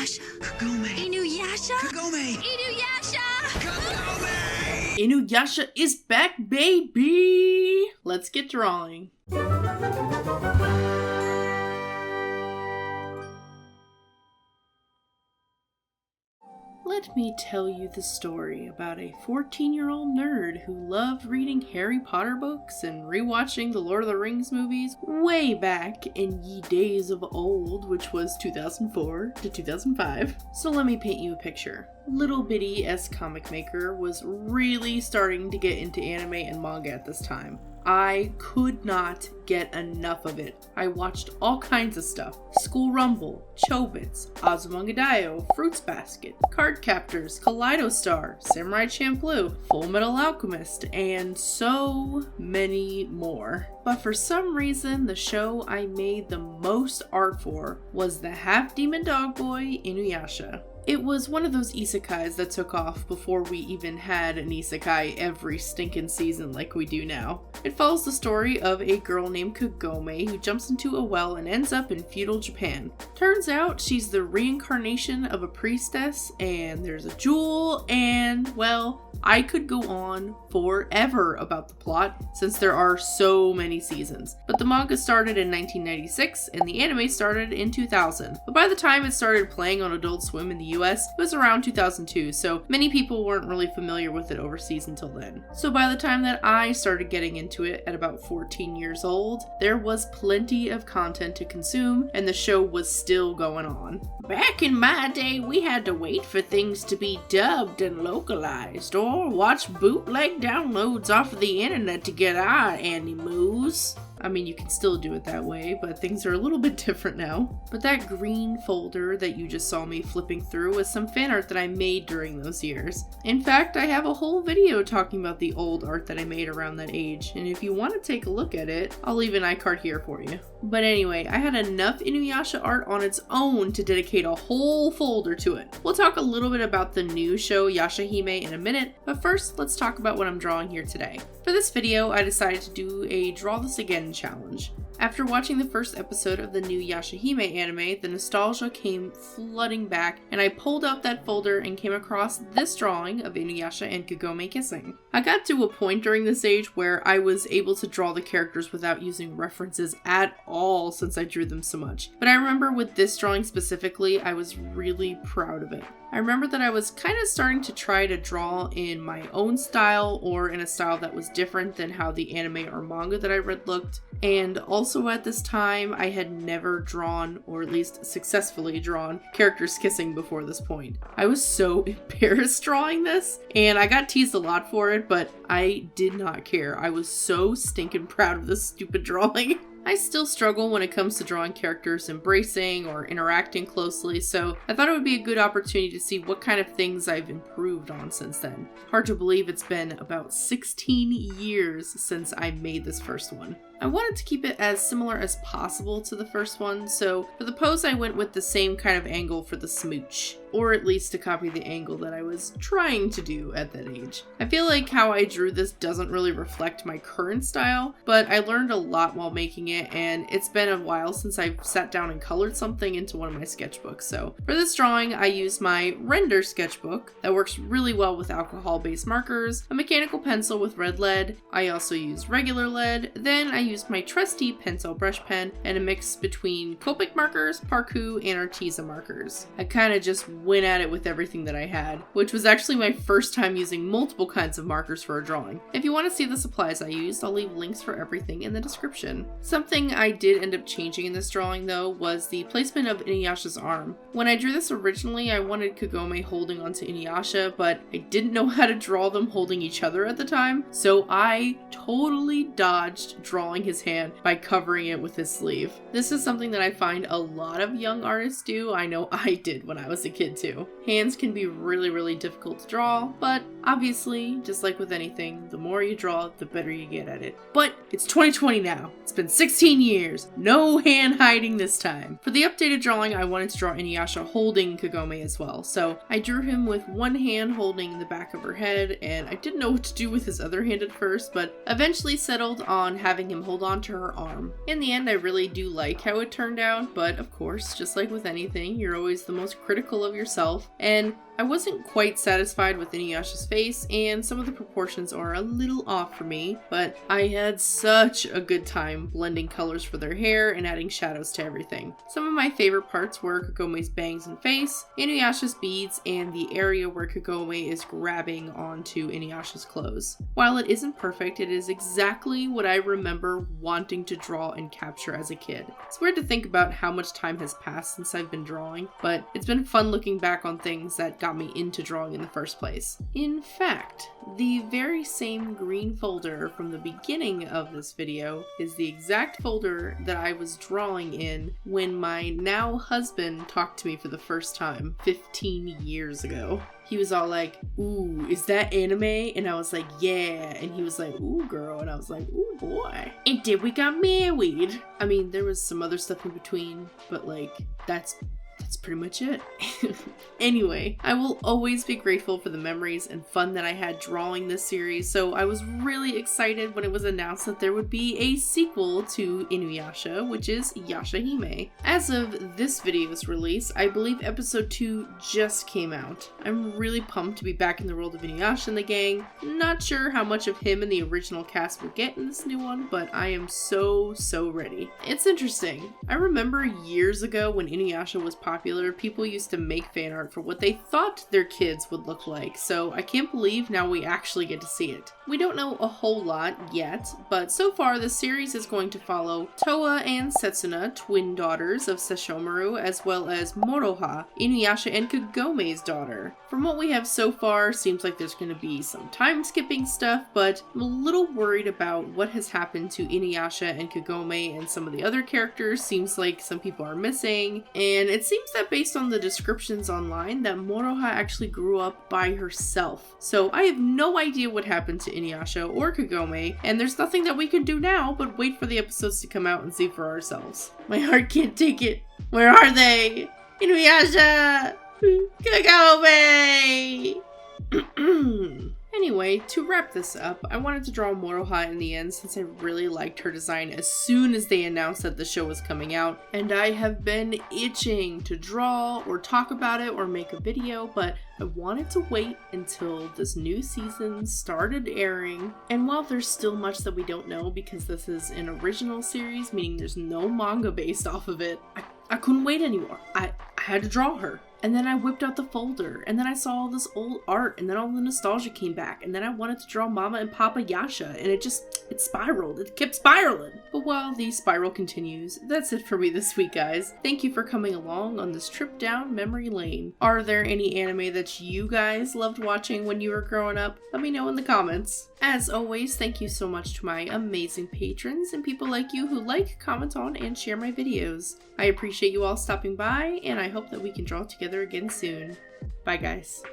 Inuyasha, Kagome. Inuyasha? Kagome. Inuyasha! Kagome! Inuyasha is back, baby! Let's get drawing. Let me tell you the story about a 14-year-old nerd who loved reading Harry Potter books and rewatching the Lord of the Rings movies way back in ye days of old, which was 2004 to 2005. So let me paint you a picture. Little bitty S comic maker was really starting to get into anime and manga at this time. I could not get enough of it. I watched all kinds of stuff. School Rumble, Chobits, Azumanga Fruits Basket, Card Captors, Kaleido Star, Samurai Champloo, Full Metal Alchemist, and so many more. But for some reason, the show I made the most art for was the half-demon dog boy, Inuyasha. It was one of those isekais that took off before we even had an isekai every stinking season like we do now. It follows the story of a girl named Kagome who jumps into a well and ends up in feudal Japan. Turns out she's the reincarnation of a priestess, and there's a jewel, and well, I could go on forever about the plot since there are so many seasons. But the manga started in 1996 and the anime started in 2000. But by the time it started playing on Adult Swim in the US, it was around 2002, so many people weren't really familiar with it overseas until then. So by the time that I started getting into it at about 14 years old, there was plenty of content to consume and the show was still going on. Back in my day, we had to wait for things to be dubbed and localized, or watch bootleg downloads off of the internet to get our animus. I mean, you can still do it that way, but things are a little bit different now. But that green folder that you just saw me flipping through was some fan art that I made during those years. In fact, I have a whole video talking about the old art that I made around that age, and if you want to take a look at it, I'll leave an iCard here for you. But anyway, I had enough Inuyasha art on its own to dedicate a whole folder to it. We'll talk a little bit about the new show Yashahime in a minute, but first, let's talk about what I'm drawing here today. For this video, I decided to do a Draw This Again challenge. After watching the first episode of the new Yashahime anime, the nostalgia came flooding back, and I pulled out that folder and came across this drawing of Inuyasha and Kagome kissing. I got to a point during this age where I was able to draw the characters without using references at all since I drew them so much. But I remember with this drawing specifically, I was really proud of it. I remember that I was kind of starting to try to draw in my own style or in a style that was different than how the anime or manga that I read looked. And also at this time, I had never drawn, or at least successfully drawn, characters kissing before this point. I was so embarrassed drawing this, and I got teased a lot for it, but I did not care. I was so stinking proud of this stupid drawing. I still struggle when it comes to drawing characters embracing or interacting closely, so I thought it would be a good opportunity to see what kind of things I've improved on since then. Hard to believe it's been about 16 years since I made this first one. I wanted to keep it as similar as possible to the first one, so for the pose I went with the same kind of angle for the smooch, or at least to copy the angle that I was trying to do at that age. I feel like how I drew this doesn't really reflect my current style, but I learned a lot while making it, and it's been a while since I've sat down and colored something into one of my sketchbooks. So for this drawing, I used my Rendr Sketchbook that works really well with alcohol-based markers, a mechanical pencil with red lead. I also used regular lead, then I used my trusty Pentel Brush Pen and a mix between Copic markers, Parku, and Arteza markers. I kind of just went at it with everything that I had, which was actually my first time using multiple kinds of markers for a drawing. If you want to see the supplies I used, I'll leave links for everything in the description. Something I did end up changing in this drawing though was the placement of Inuyasha's arm. When I drew this originally, I wanted Kagome holding onto Inuyasha, but I didn't know how to draw them holding each other at the time, so I totally dodged drawing his hand by covering it with his sleeve. This is something that I find a lot of young artists do. I know I did when I was a kid too. Hands can be really difficult to draw, but Obviously, just like with anything, the more you draw, the better you get at it. But it's 2020 now. It's been 16 years. No hand hiding this time. For the updated drawing, I wanted to draw Inuyasha holding Kagome as well. So I drew him with one hand holding the back of her head, and I didn't know what to do with his other hand at first, but eventually settled on having him hold on to her arm. In the end, I really do like how it turned out, but of course, just like with anything, you're always the most critical of yourself, and I wasn't quite satisfied with Inuyasha's face, and some of the proportions are a little off for me, but I had such a good time blending colors for their hair and adding shadows to everything. Some of my favorite parts were Kagome's bangs and face, Inuyasha's beads, and the area where Kagome is grabbing onto Inuyasha's clothes. While it isn't perfect, it is exactly what I remember wanting to draw and capture as a kid. It's weird to think about how much time has passed since I've been drawing, but it's been fun looking back on things that got me into drawing in the first place. In fact, the very same green folder from the beginning of this video is the exact folder that I was drawing in when my now husband talked to me for the first time 15 years ago. He was all like, "Ooh, is that anime?" And I was like, "Yeah." And he was like, "Ooh, girl." And I was like, "Ooh, boy." And then we got married. I mean, there was some other stuff in between, but like, that's pretty much it. Anyway, I will always be grateful for the memories and fun that I had drawing this series, so I was really excited when it was announced that there would be a sequel to Inuyasha, which is Yashahime. As of this video's release, I believe episode 2 just came out. I'm really pumped to be back in the world of Inuyasha and the gang. Not sure how much of him and the original cast will get in this new one, but I am so ready. It's interesting. I remember years ago when Inuyasha was popular, people used to make fan art for what they thought their kids would look like, so I can't believe now we actually get to see it. We don't know a whole lot yet, but so far the series is going to follow Toa and Setsuna, twin daughters of Sesshomaru, as well as Moroha, Inuyasha and Kagome's daughter. From what we have so far, seems like there's going to be some time skipping stuff, but I'm a little worried about what has happened to Inuyasha and Kagome and some of the other characters. Seems like some people are missing, and it seems that based on the descriptions online that Moroha actually grew up by herself. So I have no idea what happened to Inuyasha or Kagome, and there's nothing that we can do now but wait for the episodes to come out and see for ourselves. My heart can't take it. Where are they? Inuyasha! Kagome! Anyway, to wrap this up, I wanted to draw Moroha in the end since I really liked her design as soon as they announced that the show was coming out, and I have been itching to draw or talk about it or make a video, but I wanted to wait until this new season started airing. And while there's still much that we don't know because this is an original series, meaning there's no manga based off of it, I couldn't wait anymore. I had to draw her. And then I whipped out the folder, and then I saw all this old art, and then all the nostalgia came back, and then I wanted to draw Mama and Papa Yasha, and it spiraled. It kept spiraling. But while the spiral continues, that's it for me this week, guys. Thank you for coming along on this trip down memory lane. Are there any anime that you guys loved watching when you were growing up? Let me know in the comments. As always, thank you so much to my amazing patrons and people like you who like, comment on, and share my videos. I appreciate you all stopping by, and I hope that we can draw together again soon. Bye, guys.